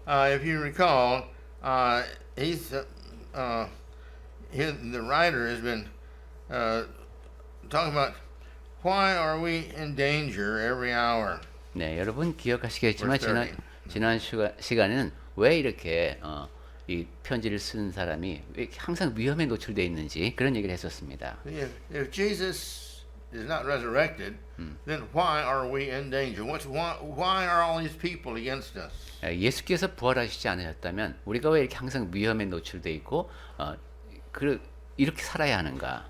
if you recall, he's the writer has been talking about why are we in danger every hour. 네, 여러분 기억하시겠지만 Verse 30. 지난 시간에는 왜 이렇게 이 편지를 쓴 사람이 왜 항상 위험에 노출되어 있는지 그런 얘기를 했었습니다. If Jesus is not resurrected, then why are we in danger? Why are all these people against us? 예수께서 부활하시지 않으셨다면 우리가 왜 이렇게 항상 위험에 노출되어 있고 이렇게 살아야 하는가?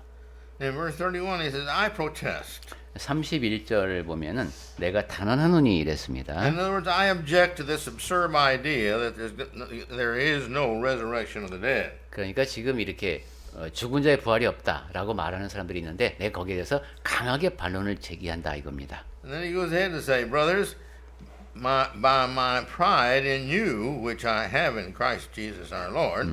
In verse 31, he says, I protest. 31절을 보면은 내가 단언하노니 이랬습니다. In other words, I object to this absurd idea that there is no resurrection of the dead. 그러니까 지금 이렇게 죽은 자의 부활이 없다라고 말하는 사람들이 있는데 내가 거기에 대해서 강하게 반론을 제기한다 이겁니다. And then he goes ahead to say, brothers, by my pride in you, which I have in Christ Jesus our Lord,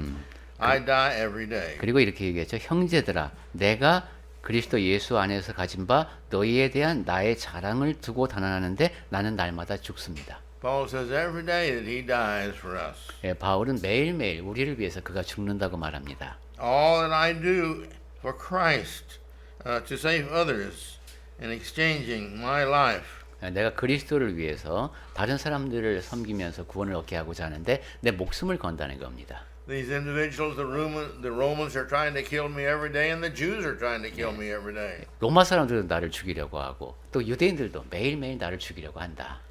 I die every day. 그리고 이렇게 얘기했죠. 형제들아, 내가 그리스도 예수 안에서 가진 바 너희에 대한 나의 자랑을 두고 단언하는데 나는 날마다 죽습니다. Paul says every day that he dies for us. 예, 바울은 매일매일 우리를 위해서 그가 죽는다고 말합니다. All that I do for Christ, to save others, in exchanging my life. 내가 그리스도를 위해서 다른 사람들을 섬기면서 구원을 얻게 하고자 하는데 내 목숨을 건다는 겁니다. These individuals, the Romans are trying to kill me every day, and the Jews are trying to kill me every day. 로마 사람들은 나를 죽이려고 하고 또 유대인들도 매일매일 나를 죽이려고 한다.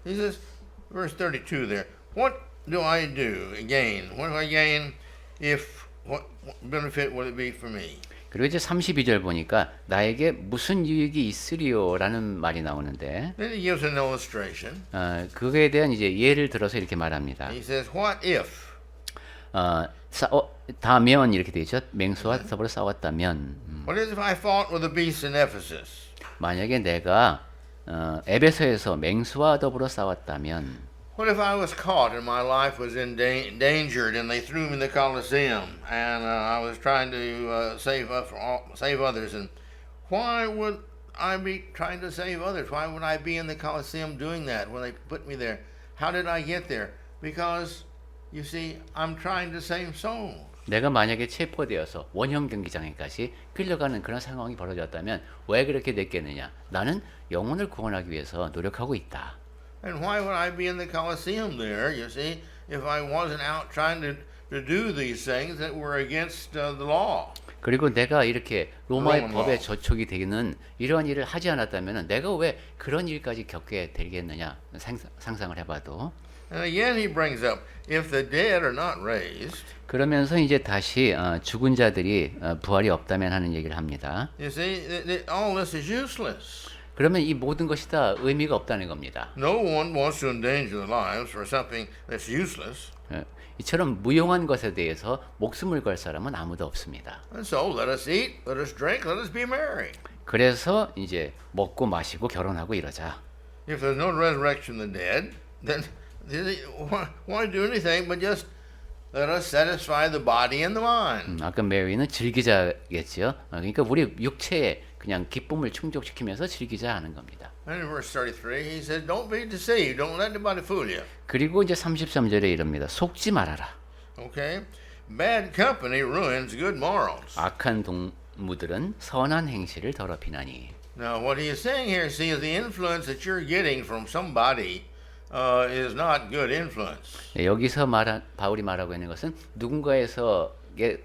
He says, verse 32 there, what do I do again? What do I gain if, what benefit will it be for me? 그리고 이제 32절 보니까 나에게 무슨 유익이 있으리요라는 말이 나오는데 Then he gives an illustration. 그거에 대한 이제 예를 들어서 이렇게 말합니다. He says, what if? 다면 이렇게 되죠. 맹수와 더불어 싸웠다면 What if I fought with the beasts in Ephesus? 만약에 내가 에베소에서 맹수와 더불어 싸웠다면 What if I was caught and my life was endangered and they threw me in the Colosseum and I was trying to save others? And why would I be trying to save others? Why would I be in the Colosseum doing that when they put me there? How did I get there? Because you see, I'm trying to save souls. 내가 만약에 체포되어서 원형 경기장에까지 끌려가는 그런 상황이 벌어졌다면 왜 그렇게 됐겠느냐? 나는 영혼을 구원하기 위해서 노력하고 있다. And why would I be in the Colosseum there, you see, if I wasn't out trying to do these things that were against the law? 그리고 내가 이렇게 로마의 Roman 법에 law. 저촉이 되는 이러한 일을 하지 않았다면 내가 왜 그런 일까지 겪게 되겠느냐 상상을 해봐도 And again he brings up, if the dead are not raised, 그러면서 이제 다시 죽은 자들이 부활이 없다면 하는 얘기를 합니다. you see, all this is useless. 그러면 이 모든 것이 다 의미가 없다는 겁니다. No one wants to endanger their lives for something that's useless. 이처럼 무용한 것에 대해서 목숨을 걸 사람은 아무도 없습니다. And so let us eat, let us drink, let us be merry. 그래서 이제 먹고 마시고 결혼하고 이러자. If there's no resurrection of the dead, then why do anything but just let us satisfy the body and the mind. 아까 메리는 즐기자겠죠. 그러니까 우리 육체에 그냥 기쁨을 충족시키면서 즐기자 하는 겁니다. And in verse 33, he says, don't be deceived. Don't let anybody fool you. 그리고 이제 33절에 이럽니다. 속지 말아라. Okay? Bad company ruins good morals. 악한 동무들은 선한 행실을 더럽히나니. Now, what he is saying here, see, is the influence that you're getting from somebody is not good influence. 네, 여기서 바울이 말하고 있는 것은 누군가에서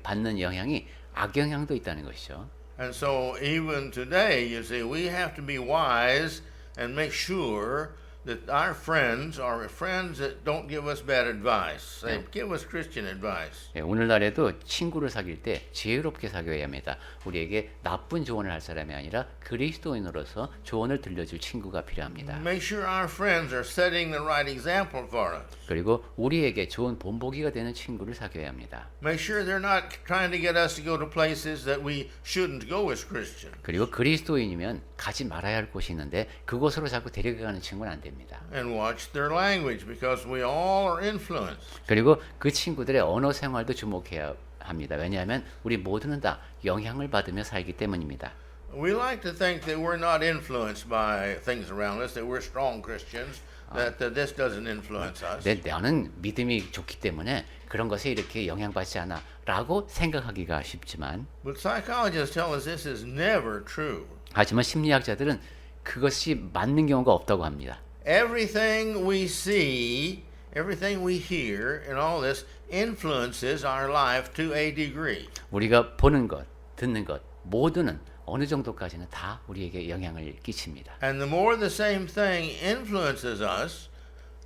받는 영향이 악영향도 있다는 것이죠. And so even today, you see, we have to be wise and make sure that our friends are friends that don't give us bad advice. They give us Christian advice. 네, 오늘날에도 친구를 사귈 때 지혜롭게 사귀어야 합니다. 우리에게 나쁜 조언을 할 사람이 아니라 그리스도인으로서 조언을 들려줄 친구가 필요합니다. Make sure our friends are setting the right example for us. 그리고 우리에게 좋은 본보기가 되는 친구를 사귀어야 합니다. Make sure they're not trying to get us to go to places that we shouldn't go as Christians. 그리고 그리스도인이면 가지 말아야 할 곳이 있는데 그곳으로 자꾸 데려가는 친구는 안 됩니다. And watch their language because we all are influenced. 그리고 그 친구들의 언어 생활도 주목해야 합니다. 왜냐하면 우리 모두는 다 영향을 받으며 살기 때문입니다. We like to think that we're not influenced by things around us, that we're strong Christians, that this doesn't influence us. 나는 믿음이 좋기 때문에 그런 것에 이렇게 영향받지 않아라고 생각하기가 쉽지만 But psychologists tell us this is never true. 하지만 심리학자들은 그것이 맞는 경우가 없다고 합니다. Everything we see, everything we hear, and all this influences our life to a degree. 우리가 보는 것, 듣는 것 모두는 어느 정도까지는 다 우리에게 영향을 끼칩니다. And the more the same thing influences us,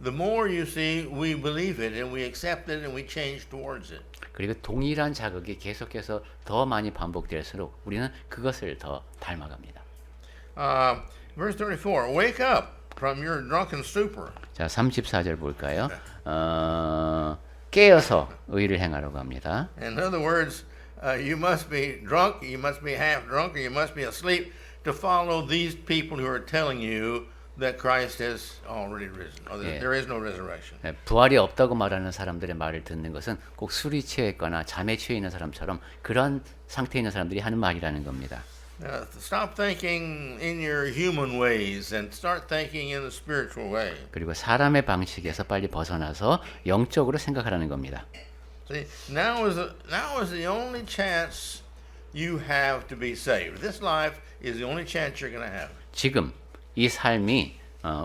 the more you see we believe it and we accept it and we change towards it. 그리고 동일한 자극이 계속해서 더 많이 반복될수록 우리는 그것을 더 닮아갑니다. Verse 34, wake up from your drunken stupor. 자, 34절 볼까요? 깨어서 의를 행하라고 합니다. In other words, you must be drunk, you must be half drunk, or you must be asleep to follow these people who are telling you that Christ has already risen, or that there is no resurrection. 네, 부활이 없다고 말하는 사람들의 말을 듣는 것은 꼭 술이 취해 있거나 잠에 취해 있는 사람처럼 그런 상태에 있는 사람들이 하는 말이라는 겁니다. Stop thinking in your human ways and start thinking in a spiritual way. 그리고 사람의 방식에서 빨리 벗어나서 영적으로 생각하라는 겁니다. See, now is the only chance you have to be saved. This life is the only chance you're going to have. 지금 이 삶이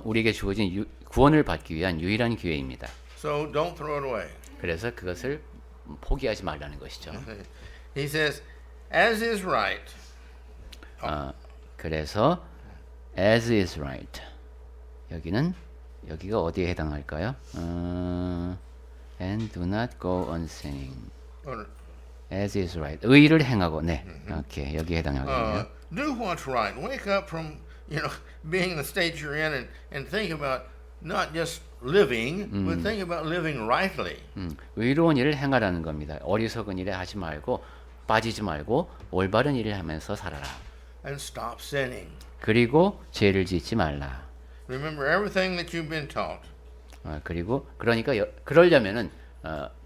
우리에게 주어진 구원을 받기 위한 유일한 기회입니다. So don't throw it away. 그래서 그것을 포기하지 말라는 것이죠. He says, as is right. 그래서 as is right. 여기가 어디에 해당할까요? And do not go on sinning. As is right. 의를 행하고 네. 오케이. 여기에 해당하겠네요. Do what's right. Wake up from, being in the state you're in and think about not just living, but think about living rightly. 의로운 일을 행하라는 겁니다. 어리석은 일에 하지 말고 빠지지 말고 올바른 일을 하면서 살아라. And stop sinning. 그리고 죄를 짓지 말라. Remember everything that you've been taught. 그러니까 그러려면은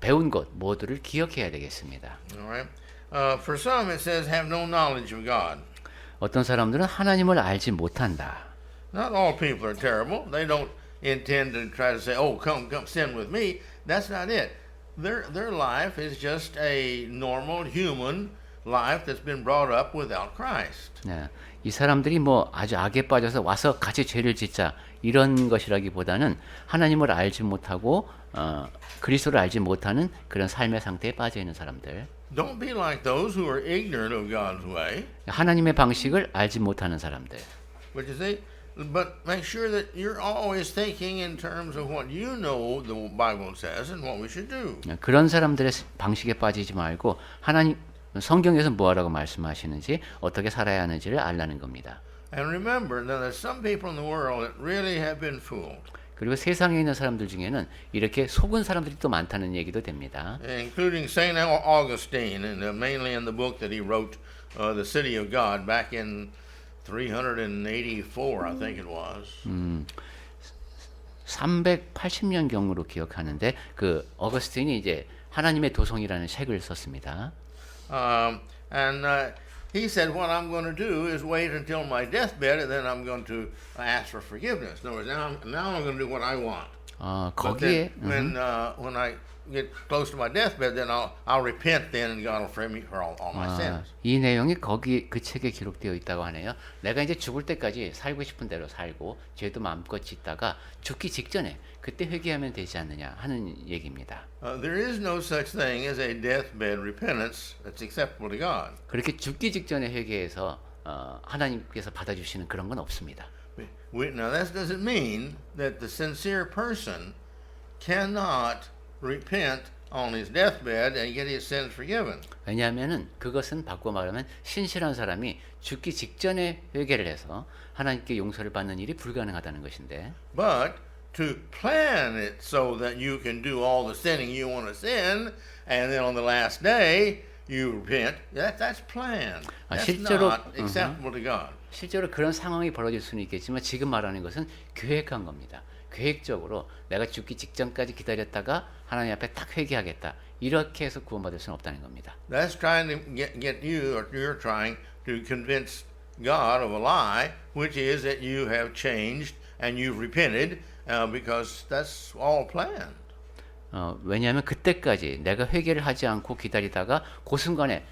배운 것 모두를 기억해야 되겠습니다. All right. For some it says have no knowledge of God. 어떤 사람들은 하나님을 알지 못한다. Not all people are terrible. They don't intend to try to say, "Oh, come sin with me." That's not it. Their life is just a normal human life that's been brought up without Christ. 네, 이 사람들이 뭐 아주 악에 빠져서 와서 같이 죄를 짓자 이런 것이라기보다는 하나님을 알지 못하고 그리스도를 알지 못하는 그런 삶의 상태에 빠져 있는 사람들. Don't be like those who are ignorant of God's way. 하나님의 방식을 알지 못하는 사람들. But you see, but make sure that you're always thinking in terms of what you know the Bible says and what we should do. 그런 사람들의 방식에 빠지지 말고 하나님 성경에서 뭐하라고 말씀하시는지 어떻게 살아야 하는지를 알라는 겁니다. And remember that there's some people in the world that really have been fooled. 그리고 세상에 있는 사람들 중에는 이렇게 속은 사람들이 또 많다는 얘기도 됩니다. Including Saint Augustine, and mainly in the book that he wrote, The City of God, back in 384, I think it was. 380년경으로 기억하는데 그 어거스틴이 이제 하나님의 도성이라는 책을 썼습니다. He said, what I'm going to do is wait until my deathbed, and then I'm going to ask for forgiveness. In other words, now I'm going to do what I want. 거기에 when I get close to my deathbed, then I'll repent then, and God will forgive me for all my sins. 이 내용이 거기 그 책에 기록되어 있다고 하네요. 내가 이제 죽을 때까지 살고 싶은 대로 살고 죄도 마음껏 짓다가 죽기 직전에 그때 회개하면 되지 않느냐 하는 얘기입니다. There is no such thing as a deathbed repentance that's acceptable to God. 그렇게 죽기 직전에 회개해서 하나님께서 받아주시는 그런 건 없습니다. Now that doesn't mean that the sincere person cannot repent on his deathbed and get his sins forgiven. 왜냐하면은 그것은 바꿔 말하면 신실한 사람이 죽기 직전에 회개를 해서 하나님께 용서를 받는 일이 불가능하다는 것인데. But to plan it so that you can do all the sinning you want to sin, and then on the last day you repent. That's planned. That's not acceptable to God. 실제로 그런 상황이 벌어질 수는 있겠지만 지금 말하는 것은 계획한 겁니다. 계획적으로 내가 죽기 직전까지 기다렸다가 하나님 앞에 딱 회개하겠다. 이렇게 해서 구원받을 수는 없다는 겁니다. That's trying to get you, or you're trying to convince God of a lie, which is that you have changed and you've repented because that's all planned. 왜냐하면 그때까지 내가 회개를 하지 않고 기다리다가 그 순간에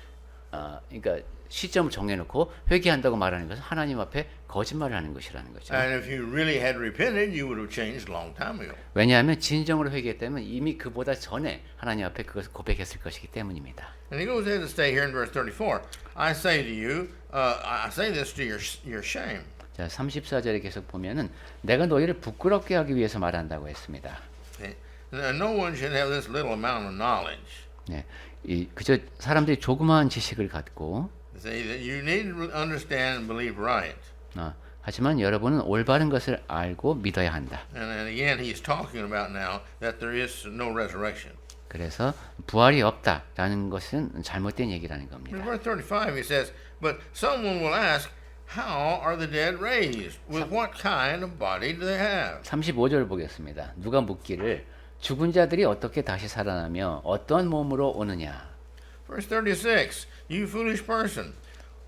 그러니까 시점을 정해놓고 회개한다고 말하는 것은 하나님 앞에 거짓말을 하는 것이라는 거죠. And if you really had repented, you would have changed a long time ago. 왜냐하면 진정으로 회개했다면 이미 그보다 전에 하나님 앞에 그것을 고백했을 것이기 때문입니다. And he goes ahead to say here in verse 34, I say to you, I say this to your shame. 자, 34절에 계속 보면은 내가 너희를 부끄럽게 하기 위해서 말한다고 했습니다. Okay? No one should have this little amount of knowledge. 네, 그저 사람들이 조그마한 지식을 갖고 Say that you need to understand and believe right. 하지만 여러분은 올바른 것을 알고 믿어야 한다. And again, he's talking about now that there is no resurrection. 그래서 부활이 없다라는 것은 잘못된 얘기라는 In 겁니다. verse 35, he says, but someone will ask, how are the dead raised? With what kind of body do they have? 35절 보겠습니다. 누가 묻기를 죽은 자들이 어떻게 다시 살아나며 어떠한 몸으로 오느냐. Verse 36, you foolish person,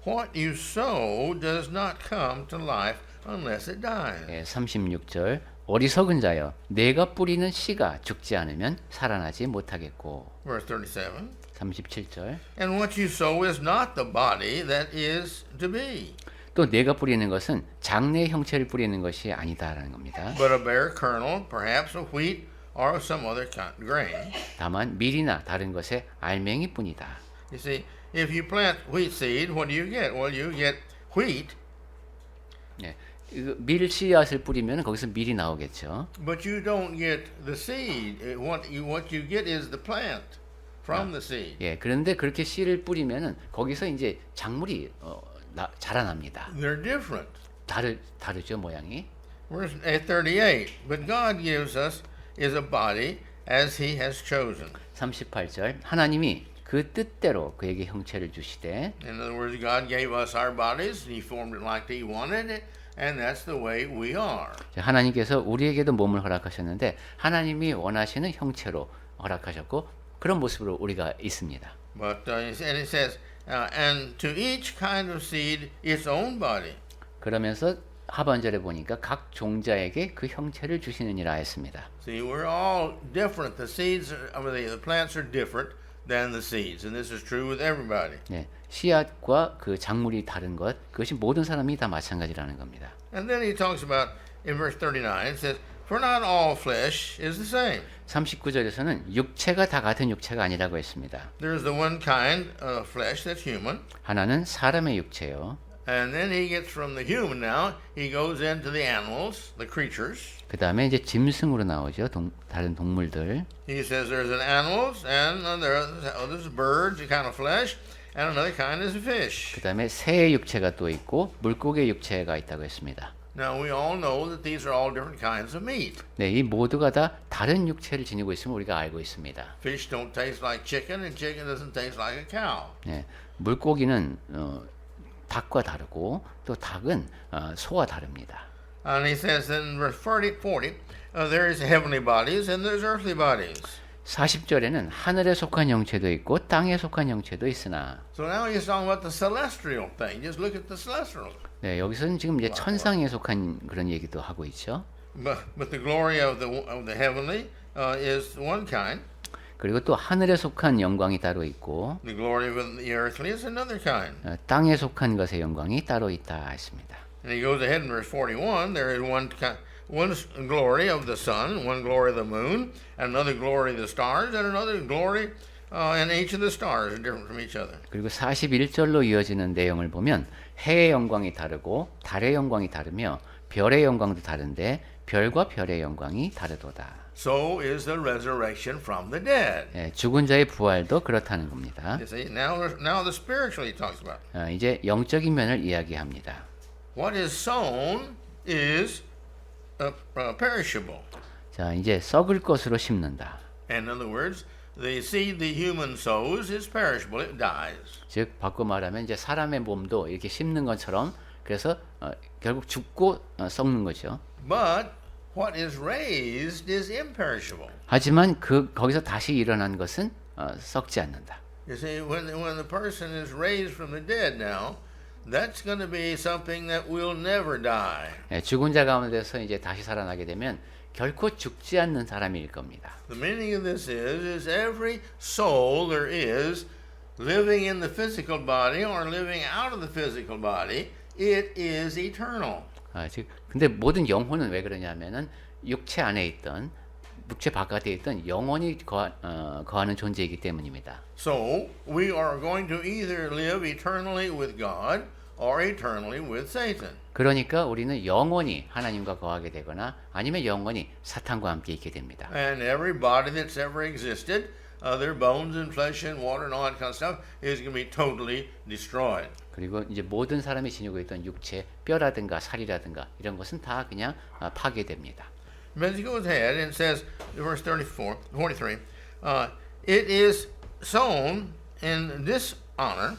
what you sow does not come to life unless it dies. 36절 어리석은 자여 내가 뿌리는 씨가 죽지 않으면 살아나지 못하겠고. Verse 37, 37절 and what you sow is not the body that is to be, 또 내가 뿌리는 것은 장래의 형체를 뿌리는 것이 아니다라는 겁니다. but a bare kernel, perhaps of wheat or of some other grain. 다만 밀이나 다른 것의 알맹이뿐이다. You see, if you plant wheat seed, what do you get? Well, you get wheat, 네, 밀 씨앗을 뿌리면 거기서 밀이 나오겠죠. but you don't get the seed. What you get is the plant from the seed. 예, 그런데 그렇게 씨를 뿌리면은 거기서 이제 작물이 자라납니다. They're different. 다르죠 모양이. Verse 38, but God gives us is a body as he has chosen. 38절 하나님이 그 뜻대로 그에게 형체를 주시되. In other words, God gave us our bodies, he formed it like he wanted it, and that's the way we are. 하나님께서 우리에게도 몸을 허락하셨는데 하나님이 원하시는 형체로 허락하셨고 그런 모습으로 우리가 있습니다. But and it says, and to each kind of seed its own body. 그러면서 하반절에 보니까 각 종자에게 그 형체를 주시느니라 했습니다. See, we're all different. The seeds, the plants are different than the seeds, and this is true with everybody. 네, 씨앗과 그 작물이 다른 것, 그것이 모든 사람이 다 마찬가지라는 겁니다. And then he talks about in verse 39. It says, "For not all flesh is the same." 39절에서는 육체가 다 같은 육체가 아니라고 했습니다. There's the one kind of flesh that's human, 하나는 사람의 육체요. and then he gets from the human now. He goes into the animals, the creatures. 그 다음에 이제 짐승으로 나오죠. 다른 동물들. He says there's an animals, and there's birds, a kind of flesh, and another kind is a fish. 그 다음에 새의 육체가 또 있고 물고기의 육체가 있다고 했습니다. Now we all know that these are all different kinds of meat. 네, 이 모두가 다 다른 육체를 지니고 있음을 우리가 알고 있습니다. Fish don't taste like chicken, and chicken doesn't taste like a cow. 네, 물고기는 닭과 다르고 또 닭은 소와 다릅니다. And he says in verse 40, there is heavenly bodies and there's earthly bodies. 40절에는 하늘에 속한 형체도 있고 땅에 속한 형체도 있으나. So now he's talking about the celestial thing. Just look at the celestial. 네, 여기서는 지금 이제 천상에 속한 그런 얘기도 하고 있죠. But the glory of the heavenly is one kind. 그리고 또 하늘에 속한 영광이 따로 있고 The glory of the earthly is another kind. 땅에 속한 것의 영광이 따로 있다 했습니다. And he goes ahead in verse 41. There is one glory of the sun, one glory of the moon, and another glory of the stars, and another glory, and each of the stars are different from each other. 그리고 41절로 이어지는 내용을 보면 해의 영광이 다르고 달의 영광이 다르며 별의 영광도 다른데 별과 별의 영광이 다르도다. So is the resurrection from the dead. 예, 죽은 자의 부활도 그렇다는 겁니다. You see, now the spiritual he talks about. 이제 영적인 면을 이야기합니다. What is sown is perishable. 자, 이제 썩을 것으로 심는다. In other words, the seed the human sows is perishable; it dies. 즉 바꿔 말하면 이제 사람의 몸도 이렇게 심는 것처럼 그래서 결국 죽고 썩는 거죠. But what is raised is imperishable. 하지만 거기서 다시 일어난 것은 썩지 않는다. You see, when the person is raised from the dead now, that's going to be something that will never die. 죽은 자 가운데서 이제 다시 살아나게 되면 결코 죽지 않는 사람일 겁니다. The meaning of this is every soul there is living in the physical body or living out of the physical body, it is eternal. 근데 모든 영혼은 왜 그러냐면은 육체 안에 있던 육체 바깥에 있던 영혼이 거하는 존재이기 때문입니다. So we are going to either live eternally with God or eternally with Satan. 그러니까 우리는 영원히 하나님과 거하게 되거나 아니면 영원히 사탄과 함께 있게 됩니다. And every body that's ever existed, their bones and flesh and water and all that kind of stuff is going to be totally destroyed. 그리고 이제 모든 사람이 지니고 있던 육체, 뼈라든가 살이라든가 이런 것은 다 그냥 파괴됩니다. But he goes ahead and says, verse 43, it is sown in dishonor,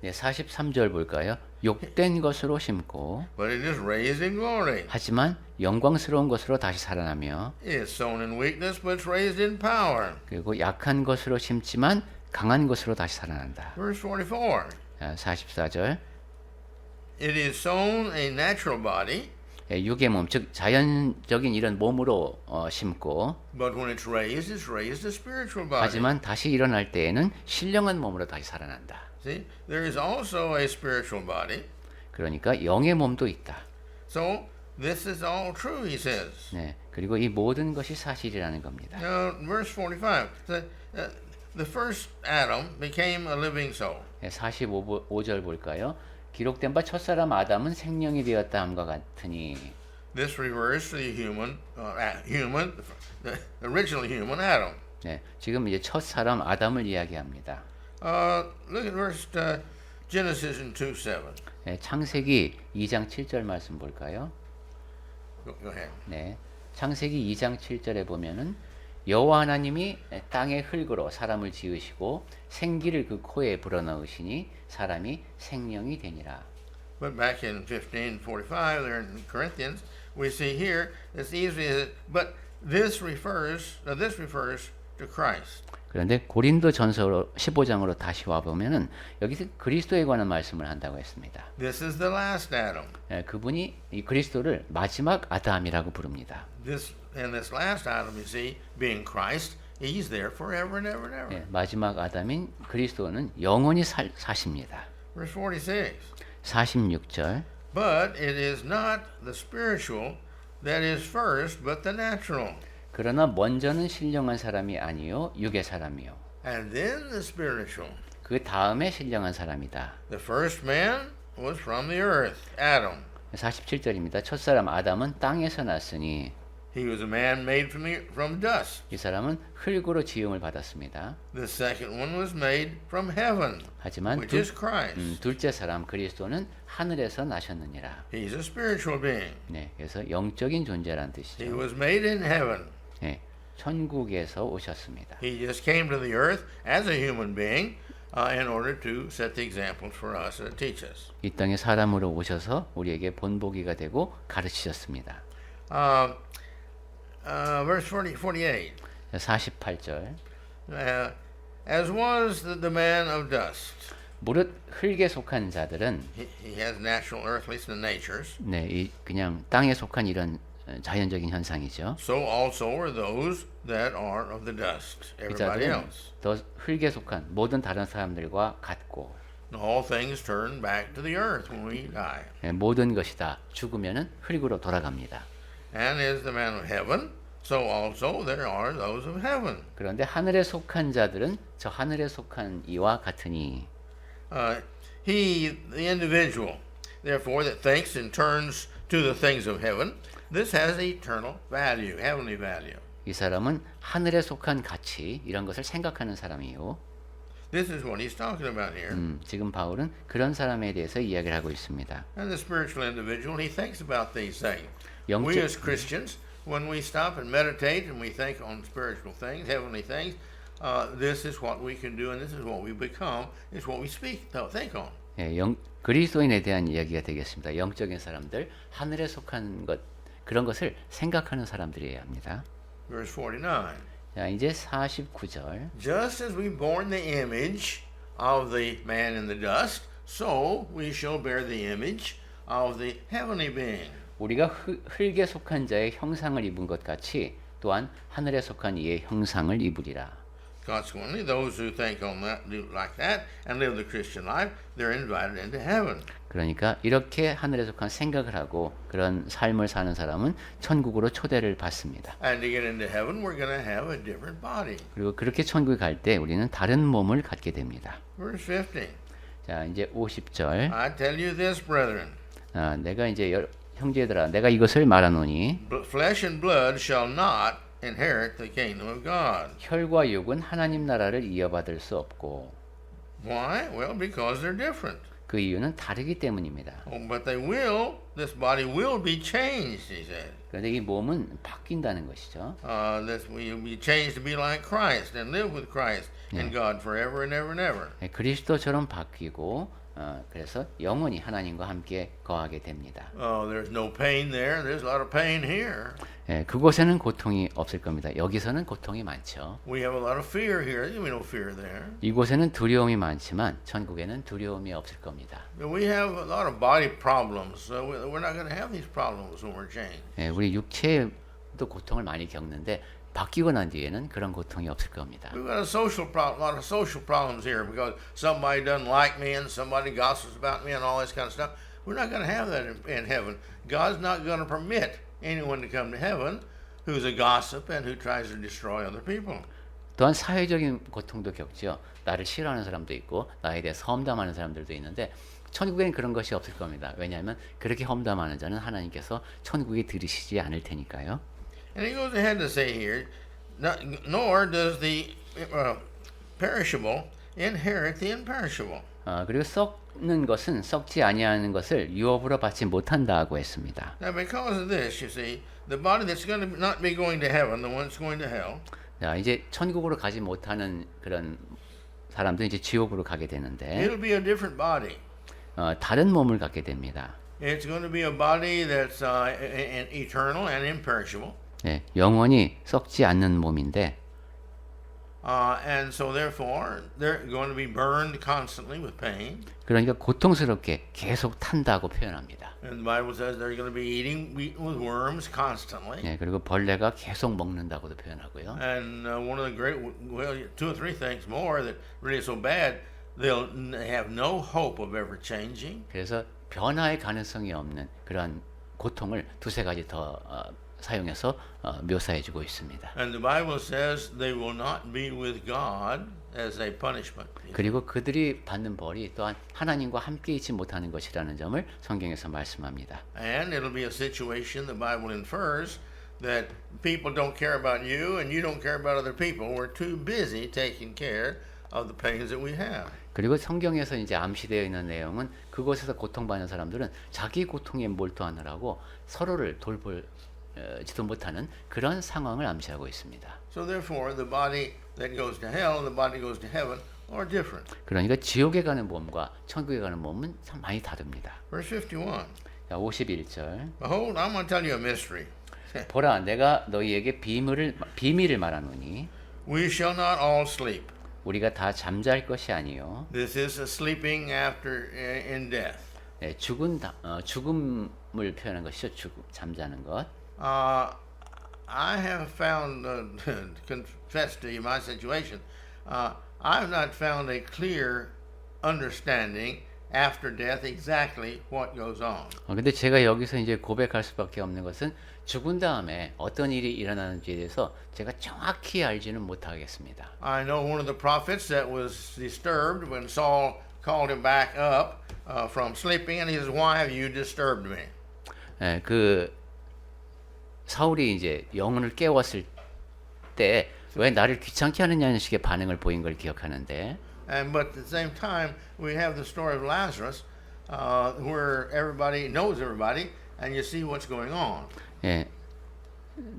네, 43절 볼까요? 욕된 것으로 심고 but it is raised in glory. 하지만 영광스러운 것으로 다시 살아나며 It is sown in weakness, but it's raised in power. 그리고 약한 것으로 심지만 강한 것으로 다시 살아난다. Verse 44, 44절 it is sown a natural body, 육의 몸, 즉 자연적인 이런 몸으로 심고 but when it's raised a spiritual body. 하지만 다시 일어날 때에는 신령한 몸으로 다시 살아난다. See, there is also a spiritual body. 그러니까 영의 몸도 있다. So this is all true, he says. 네, 그리고 이 모든 것이 사실이라는 겁니다. Now, verse 45, the first Adam became a living soul. 45절 볼까요? 기록된 바 첫사람 아담은 생명이 되었다 함과 같으니 This refers to the original human Adam. 네, 지금 이제 첫사람 아담을 이야기합니다. Look at verse Genesis 2:7. 네, 창세기 2장 7절 말씀 볼까요? Go ahead. 네, 창세기 2장 7절에 보면은 여호와 하나님이 땅의 흙으로 사람을 지으시고 생기를 그 코에 불어넣으시니 사람이 생명이 되니라. But back in 15:45 there in Corinthians, we see here it's easy, but this refers to Christ. 그런데 고린도 전서 15장으로 다시 와 보면은 여기서 그리스도에 관한 말씀을 한다고 했습니다. This is the last Adam. 그분이 이 그리스도를 마지막 아담이라고 부릅니다. This last Adam, you see, being Christ, he's there forever and ever and ever. 네, 마지막 아담인 그리스도는 영원히 사십니다. Verse 46. 46절. But it is not the spiritual that is first, but the natural. 그러나 먼저는 신령한 사람이 아니요 육의 사람이요. And then the spiritual. 그 다음에 신령한 사람이다. The first man was from the earth, Adam. 47절입니다. 첫사람 아담은 땅에서 났으니 He was a man made from dust. 이 사람은 흙으로 지음을 받았습니다. The second one was made from heaven, 하지만 which is Christ. 둘째 사람 그리스도는 하늘에서 나셨느니라. He's a spiritual being. 네, 그래서 영적인 존재란 He 뜻이죠. was made in heaven. 네, 천국에서 오셨습니다. He just came to the earth as a human being in order to set the examples for us and teach us. 이 땅에 사람으로 오셔서 우리에게 본보기가 되고 가르치셨습니다. Verse 48. 48절. As was the man of dust. 무릇 흙에 속한 자들은 He has natural earthly natures. 네, 이 그냥 땅에 속한 이런 자연적인 현상이죠. So also are those that are of the dust. 이 Everybody 자들은 else. 더 흙에 속한 모든 다른 사람들과 같고 All things turn back to the earth when we die. 네, 모든 것이 다 죽으면은 흙으로 돌아갑니다. And is the man of heaven, so also there are those of heaven. 그런데 하늘에 속한 자들은 저 하늘에 속한 이와 같으니 He, the individual, therefore, that thinks and turns to the things of heaven, this has eternal value, heavenly value. 이 사람은 하늘에 속한 가치 이런 것을 생각하는 사람이요. This is what he's talking about here. 지금 바울은 그런 사람에 대해서 이야기를 하고 있습니다. And the spiritual individual, he thinks about these things. 영적- We as Christians, when we stop and meditate and we think on spiritual things, heavenly things, this is what we can do and this is what we become, it's what we think on. 예, 그리스도인에 대한 이야기가 되겠습니다. 영적인 사람들, 하늘에 속한 것 그런 것을 생각하는 사람들이어야 합니다. Verse 49. 자, 이제 49절. Just as we borne the image of the man in the dust, so we shall bear the image of the heavenly being. 우리가 흙에 속한 자의 형상을 입은 것 같이 또한 하늘에 속한 이의 형상을 입으리라. Consequently, those who think on that, do like that, and live the Christian life, they're invited into heaven. 그러니까 이렇게 하늘에 속한 생각을 하고 그런 삶을 사는 사람은 천국으로 초대를 받습니다. And to get into heaven, we're going to have a different body. 그리고 그렇게 천국에 갈 때 우리는 다른 몸을 갖게 됩니다. Verse 15. 자, 이제 50절. I tell you this, brethren, 내가 이제 형제들아, 내가 이것을 말하노니 flesh and blood shall not inherit the kingdom of God. 혈과 육은 하나님 나라를 이어받을 수 없고. Why? Well, because they're different. 그 이유는 다르기 때문입니다. Oh, but they will, this body will be changed, he said. 그런데 이 몸은 바뀐다는 것이죠. This will be changed to be like Christ and live with Christ and God forever and ever and ever. 그리스도처럼 바뀌고 그래서 영원히 하나님과 함께 거하게 됩니다. There's no pain there. There's a lot of pain here. 그곳에는 고통이 없을 겁니다. 여기서는 고통이 많죠. We have a lot of fear here. There'll be no fear there. 이곳에는 두려움이 많지만 천국에는 두려움이 없을 겁니다. But we have a lot of body problems. So we're not going to have these problems when we're changed. 우리 육체도 고통을 많이 겪는데 바뀌고 난 뒤에는 그런 고통이 없을 겁니다. We've got a lot of social problems here because somebody doesn't like me and somebody gossips about me and all this kind of stuff. We're not going to have that in heaven. God's not going to permit anyone to come to heaven who's a gossip and who tries to destroy other people. 또한 사회적인 고통도 겪죠. 나를 싫어하는 사람도 있고 나에 대해 험담하는 사람들도 있는데 천국에는 그런 것이 없을 겁니다. 왜냐하면 그렇게 험담하는 자는 하나님께서 천국에 들이시지 않을 테니까요. And he goes ahead to say here, nor does the perishable inherit the imperishable. 그리고 썩는 것은 썩지 아니하는 것을 유업으로 받지 못한다고 했습니다. Now, because of this, you see, the body that's going to not be going to heaven, the one that's going to hell, 자, 이제 천국으로 가지 못하는 그런 사람들은 이제 지옥으로 가게 되는데 it'll be a different body. 다른 몸을 갖게 됩니다. It's going to be a body that's eternal and imperishable. 영원히 썩지 않는 몸인데 And so therefore, they're going to be burned constantly with pain. 그러니까 고통스럽게 계속 탄다고 표현합니다. And the Bible says they're going to be eaten with worms constantly. 그리고 벌레가 계속 먹는다고도 표현하고요. And one of the great, well, two or three things more that really is so bad, they'll have no hope of ever changing. 그래서 변화의 가능성이 없는 그런 고통을 두세 가지 더 사용해서 묘사해주고 있습니다. And the Bible says they will not be with God as a punishment. 그리고 그들이 받는 벌이 또한 하나님과 함께 있지 못하는 것이라는 점을 성경에서 말씀합니다. And it'll be a situation the Bible infers that people don't care about you and you don't care about other people. We're too busy taking care of the pains that we have. 그리고 성경에서 이제 암시되어 있는 내용은 그곳에서 고통받는 사람들은 자기 고통에 몰두하느라고 서로를 돌보지도 못하는 그런 상황을 암시하고 있습니다. So therefore, the body that goes to hell and the body that goes to heaven are different. 그러니까 지옥에 가는 몸과 천국에 가는 몸은 참 많이 다릅니다. Verse 51. 자, 51절. Behold, I'm going to tell you a mystery. 보라, 내가 너희에게 비밀을 말하노니 We shall not all sleep. 우리가 다 잠잘 것이 아니요. This is a sleeping after in death. 죽음을 표현한 것이죠. 잠자는 것. I have found, confess to you my situation, I have not found a clear understanding after death exactly what goes on. 근데 제가 여기서 이제 고백할 수밖에 없는 것은 죽은 다음에 어떤 일이 일어나는지에 대해서 제가 정확히 알지는 못하겠습니다. I know one of the prophets that was disturbed when Saul called him back up from sleeping, and he says, "Why have you disturbed me?" 그 사울이 이제 영혼을 깨웠을 때 왜 나를 귀찮게 하느냐는 식의 반응을 보인 걸 기억하는데. But at the same time, we have the story of Lazarus, where everybody knows everybody, and you see what's going on.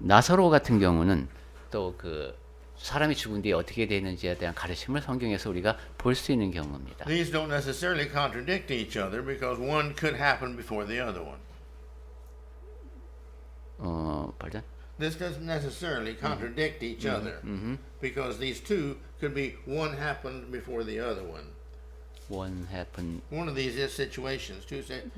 나사로 같은 경우는 또 그 사람이 죽은 뒤에 어떻게 되는지에 대한 가르침을 성경에서 우리가 볼 수 있는 경우입니다. These don't necessarily contradict each other because one could happen before the other one. pardon? This doesn't necessarily contradict each other because these two could be one happened before the other one. One happened. One of these is situations,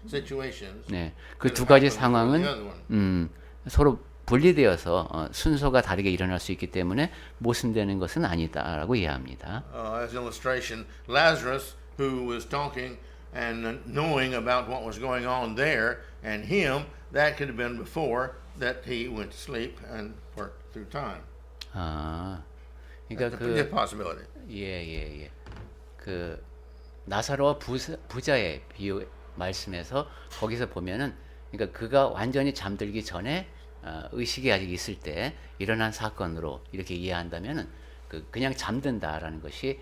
situations. 네, 그 that 두 have 가지 happened before 상황은 the other one. 서로 분리되어서 순서가 다르게 일어날 수 있기 때문에 모순되는 것은 아니다라고 이해합니다. As illustration, Lazarus, who was talking and knowing about what was going on there, and him, that could have been before that he went to sleep and worked through time. 아, That's 그러니까 a good possibility. 예. 그 나사로와 부자의 비유 말씀에서 거기서 보면은 그러니까 그가 완전히 잠들기 전에 의식이 아직 있을 때 일어난 사건으로 이렇게 이해한다면은 그냥 잠든다라는 것이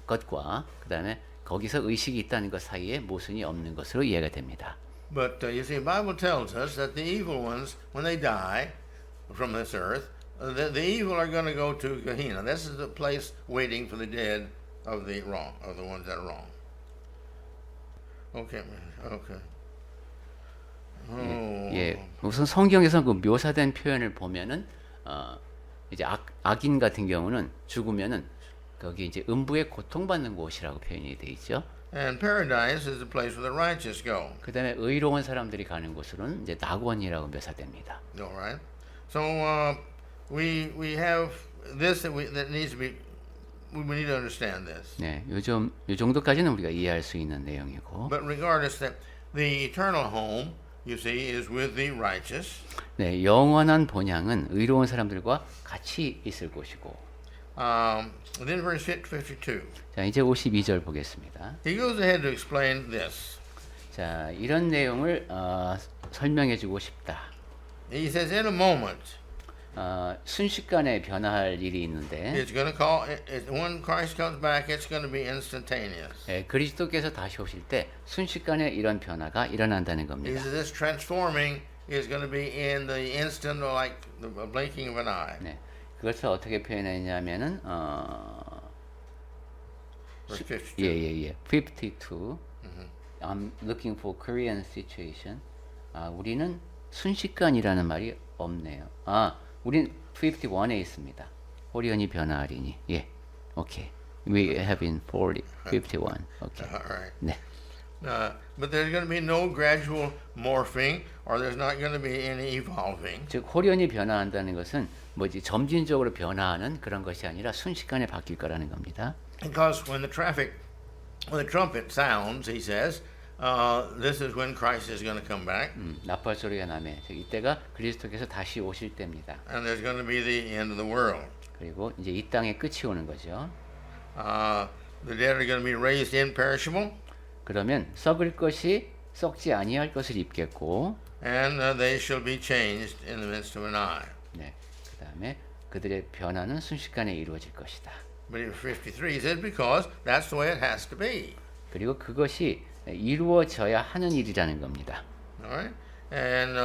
것과 그다음에 거기서 의식이 있다는 것 사이에 모순이 없는 것으로 이해가 됩니다. But you see, the Bible tells us that the evil ones, when they die from this earth, the evil are going to go to Gehenna. This is the place waiting for the dead of the wrong, of the ones that are wrong. Okay. 예, 우선 성경에서 그 묘사된 표현을 보면은 이제 악인 같은 경우는 죽으면은 거기 이제 음부에 고통받는 곳이라고 표현이 돼 있죠. And paradise is the place where the righteous go. 그다음에 의로운 사람들이 가는 곳으로는 이제 낙원이라고 묘사됩니다. All right. So we have this that needs to be. We need to understand this. 네, 요즘 요 정도까지는 우리가 이해할 수 있는 내용이고. But regardless, that the eternal home, you see, is with the righteous. 네, 영원한 본향은 의로운 사람들과 같이 있을 곳이고. Then verse 52. 자, 이제 52절 보겠습니다. He goes ahead to explain this. 자, 이런 내용을 설명해주고 싶다. He says, in a moment, 순식간에 변화할 일이 있는데, it's going to call. When Christ comes back, it's going to be instantaneous. 예, 그리스도께서 다시 오실 때 순식간에 이런 변화가 일어난다는 He 겁니다. says this transforming is going to be in the instant, or like the blinking of an eye. 네, 그것을 어떻게 표현했냐면은 Verse 52. 예. 52. I'm looking for Korean situation. 우리는 순식간이라는 말이 없네요. 우린 51에 있습니다. 호련히 변화하리니. 예. 오케이. We have in 51. 오케이. All right. 네. But there's going to be no gradual morphing, or there's not going to be any evolving. 즉 호련히 변화한다는 것은 뭐지 점진적으로 변화하는 그런 것이 아니라 순식간에 바뀔 거라는 겁니다. Because when the trumpet sounds, he says, this is when Christ is going to come back, 나팔 소리가 나면 즉 이때가 그리스도께서 다시 오실 때입니다. and there's going to be the end of the world. 그리고 이제 이 땅의 끝이 오는 거죠. The dead are going to be raised imperishable, 그러면 썩을 것이 썩지 아니할 것을 입겠고, and they shall be changed in the midst of an eye. 네, 그 다음에 그들의 변화는 순식간에 이루어질 것이다. But in 53 he says, because that's the way it has to be. 그리고 그것이 이루어져야 하는 일이라는 겁니다. All right? And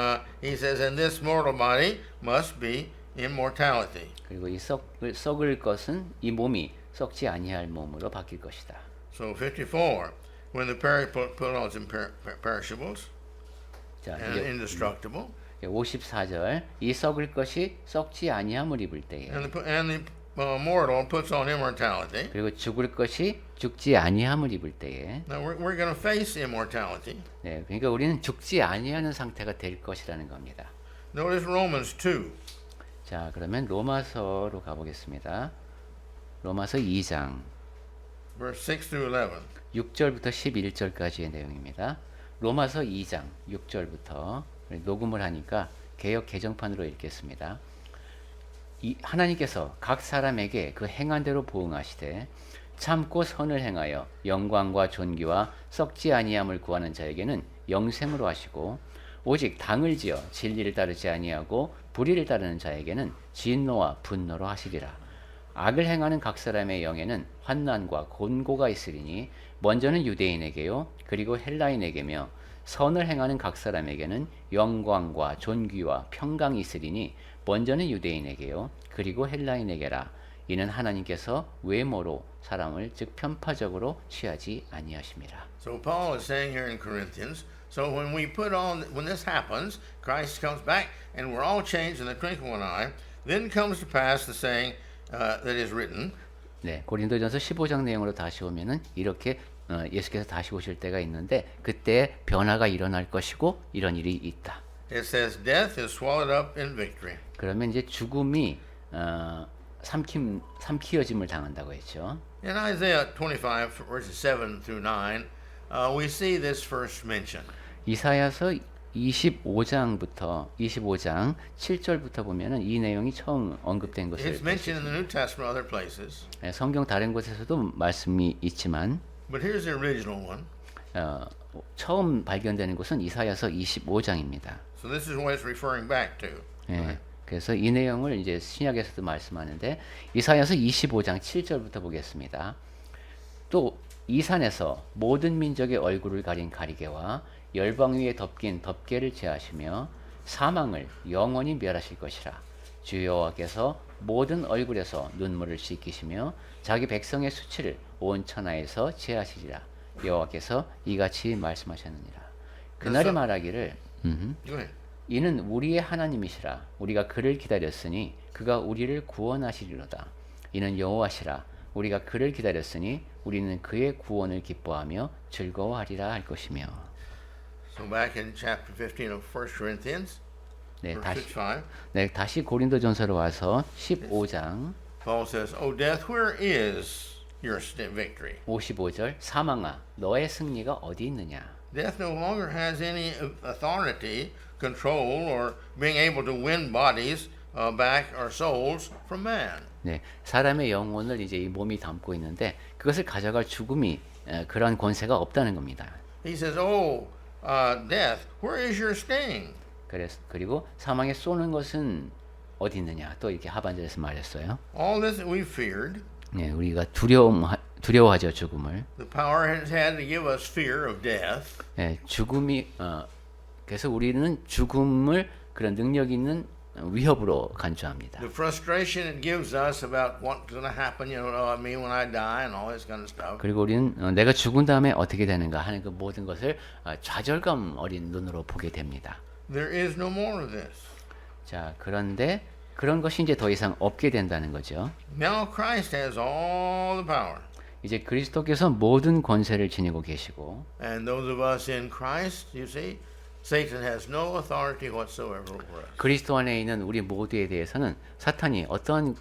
he says, and this mortal body must be immortality. 그리고 이 썩을 것은 이 몸이 썩지 아니할 몸으로 바뀔 것이다. So 54, when the put on some perishables 자, and 이제 indestructible, 54절 이 썩을 것이 썩지 아니함을 입을 때에 and the mortal puts on immortality. 그리고 죽을 것이 죽지 아니함을 입을 때에 Now we're going to face immortality. 네, 그러니까 우리는 죽지 아니하는 상태가 될 것이라는 겁니다. Notice Romans 2. 자, 그러면 로마서로 가보겠습니다. 로마서 2장 Verse 6 through 11. 6절부터 11절까지의 내용입니다. 로마서 2장 6절부터 녹음을 하니까 개역 개정판으로 읽겠습니다. 하나님께서 각 사람에게 그 행한 대로 보응하시되 참고 선을 행하여 영광과 존귀와 썩지 아니함을 구하는 자에게는 영생으로 하시고 오직 당을 지어 진리를 따르지 아니하고 불의를 따르는 자에게는 진노와 분노로 하시리라. 악을 행하는 각 사람의 영에는 환난과 곤고가 있으리니 먼저는 유대인에게요 그리고 헬라인에게며 선을 행하는 각 사람에게는 영광과 존귀와 평강이 있으리니 먼저는 유대인에게요 그리고 헬라인에게라. 이는 하나님께서 외모로 사람을 즉 편파적으로 취하지 아니하심이라. So Paul is saying here in Corinthians, so when this happens, Christ comes back and we're all changed in the twinkling of an eye, then comes to pass the saying that is written. 네, 고린도전서 15장 내용으로 다시 오면은 이렇게 예수께서 다시 오실 때가 있는데 그때 변화가 일어날 것이고 이런 일이 있다. It says death is swallowed up in victory. 그러면 이제 죽음이 삼키어짐을 당한다고 했죠. In Isaiah 25 verses 7 through 9, we see this first mentioned. 이사야서 25장 7절부터 보면은 이 내용이 처음 언급된 것을 It's mentioned in the New Testament other places, 성경 다른 곳에서도 말씀이 있지만 but here's the original one. 처음 발견되는 곳은 이사야서 25장입니다. So this is what it's referring back to. 예, 그래서 이 내용을 이제 신약에서도 말씀하는데 이사야서 25장 7절부터 보겠습니다. 또 이 산에서 모든 민족의 얼굴을 가린 가리개와 열방 위에 덮긴 덮개를 제하시며 사망을 영원히 멸하실 것이라. 주 여호와께서 모든 얼굴에서 눈물을 씻기시며 자기 백성의 수치를 온 천하에서 제하시리라. 여호와께서 이같이 말씀하셨느니라. 그날에 말하기를 Go ahead. 이는 우리의 하나님이시라. 우리가 그를 기다렸으니 그가 우리를 구원하시리로다. 이는 여호와시라. 우리가 그를 기다렸으니 우리는 그의 구원을 기뻐하며 즐거워하리라 할 것이며. So back in chapter 15 of 1 Corinthians, 네, verse 55, 다시 고린도전서로 와서 15장 Paul says, "O death, where is your victory?" 55절 사망아 너의 승리가 어디 있느냐. Death no longer has any authority, control, or being able to win bodies back or souls from man. 네, 사람의 영혼을 이제 이 몸이 담고 있는데 그것을 가져갈 죽음이 그런 권세가 없다는 겁니다. He says, "Oh, death, where is your sting?" 그리고 사망에 쏘는 것은 어디 있느냐. 또 이렇게 하반절에서 말했어요. All this that we feared, 네, 우리가 두려워하죠 죽음을. the power has had to give us fear of death. 네, 그래서 우리는 죽음을 그런 능력 있는 위협으로 간주합니다. The frustration it gives us about what's going to happen, me when I die and all this kind of stuff. 그리고 우리는 내가 죽은 다음에 어떻게 되는가 하는 그 모든 것을 좌절감 어린 눈으로 보게 됩니다. There is no more of this. 자, 그런데 그런 것이 이제 더 이상 없게 된다는 거죠. Now Christ has all the power. 이제 그리스도께서 모든 권세를 지니고 계시고, And those of us in Christ, you see, Satan has no authority whatsoever over us. 그리스도 안에 있는 우리 모두에 대해서는 사탄이 어떠한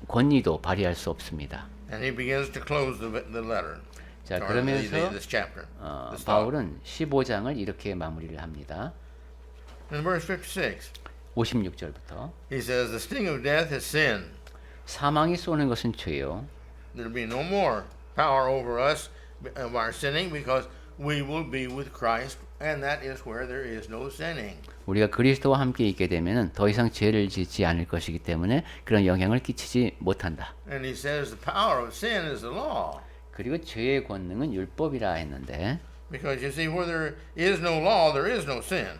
권위도 발휘할 수 없습니다. And he begins to close the letter. 자, or 그러면서 this chapter. this thought. 바울은 15장을 이렇게 마무리를 합니다. In verse 56, 56절부터 he says, "The sting of death is sin. 사망이 쏘는 것은 죄요. There'll be no more power over us of our sinning because we will be with Christ, and that is where there is no sinning." 우리가 그리스도와 함께 있게 되면은 더 이상 죄를 짓지 않을 것이기 때문에 그런 영향을 끼치지 못한다. And he says the power of sin is the law. 그리고 죄의 권능은 율법이라 했는데 Because you see, where there is no law, there is no sin.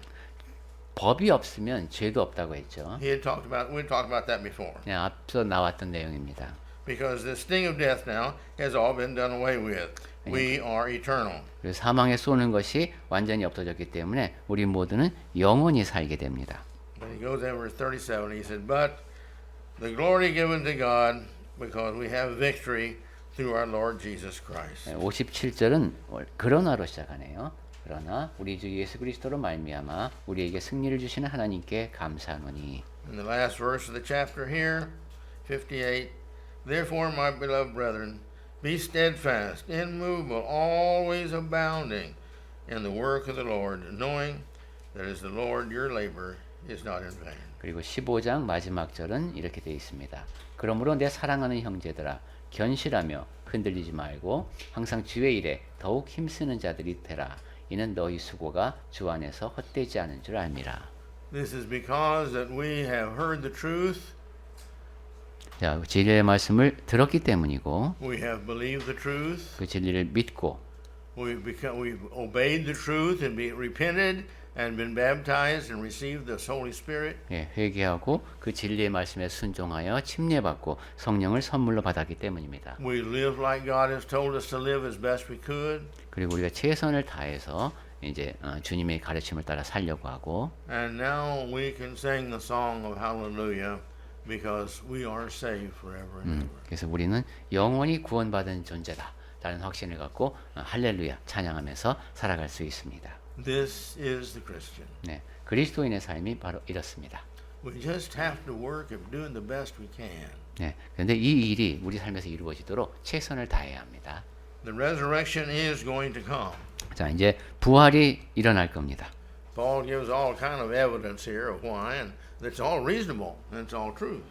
법이 없으면 죄도 없다고 했죠. We talked about that before. 네, 앞서 나왔던 내용입니다. Because the sting of death now has all been done away with. We are eternal. 그래서 사망에 쏘는 것이 완전히 없어졌기 때문에 우리 모두는 영원히 살게 됩니다. And he goes in verse 37, he said, "But the glory given to God, because we have victory through our Lord Jesus Christ." 57절은 그러나로 시작하네요. 그러나 우리 주 예수 그리스도로 말미암아 우리에게 승리를 주시는 하나님께 감사하노니. In the last verse of the chapter here, 58, "Therefore, my beloved brethren, be steadfast, immovable, always abounding in the work of the Lord, knowing that as the Lord your labor is not in vain." 그리고 15장 마지막 절은 이렇게 되어 있습니다. 그러므로 내 사랑하는 형제들아 견실하며 흔들리지 말고 항상 주의 일에 더욱 힘쓰는 자들이 되라. 이는 너희 수고가 주 안에서 헛되지 않은 줄 알미라. This is because that we have heard the truth, 자, 진리의 말씀을 들었기 때문이고 we have believed the truth, 그 진리를 믿고 we've obeyed the truth and repented and been baptized and received the Holy Spirit. 회개하고 그 진리의 말씀에 순종하여 침례받고 성령을 선물로 받았기 때문입니다. We live like God has told us to live as best we could. 그리고 우리가 최선을 다해서 이제 주님의 가르침을 따라 살려고 하고 And now we can sing the song of hallelujah because we are saved forever and ever. 그래서 우리는 영원히 구원받은 존재다. 라는 확신을 갖고 할렐루야 찬양하면서 살아갈 수 있습니다. This is the Christian. 네, 그리스도인의 삶이 바로 이렇습니다. We just have to work at doing the best we can. 네, 그런데 이 일이 우리 삶에서 이루어지도록 최선을 다해야 합니다. The resurrection is going to come. 자, 이제 부활이 일어날 겁니다. Paul gives all kind of evidence here of why, and it's all reasonable and it's all true.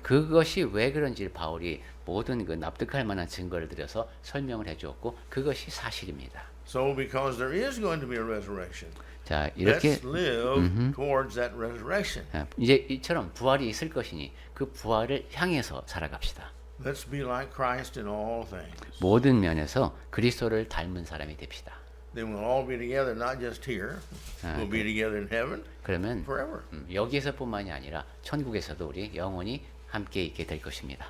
그것이 왜 그런지 바울이 모든 그 납득할 만한 증거를 들여서 설명을 해주었고 그것이 사실입니다. So because there is going to be a resurrection, 자, 이렇게 let's live towards that resurrection. 이제 이처럼 부활이 있을 것이니 그 부활을 향해서 살아갑시다. Let's be like Christ in all things. 모든 면에서 그리스도를 닮은 사람이 됩시다. Then we'll all be together, not just here. We'll be together in heaven 그러면 forever. 여기에서뿐만이 아니라 천국에서도 우리 영원히 함께 있게 될 것입니다.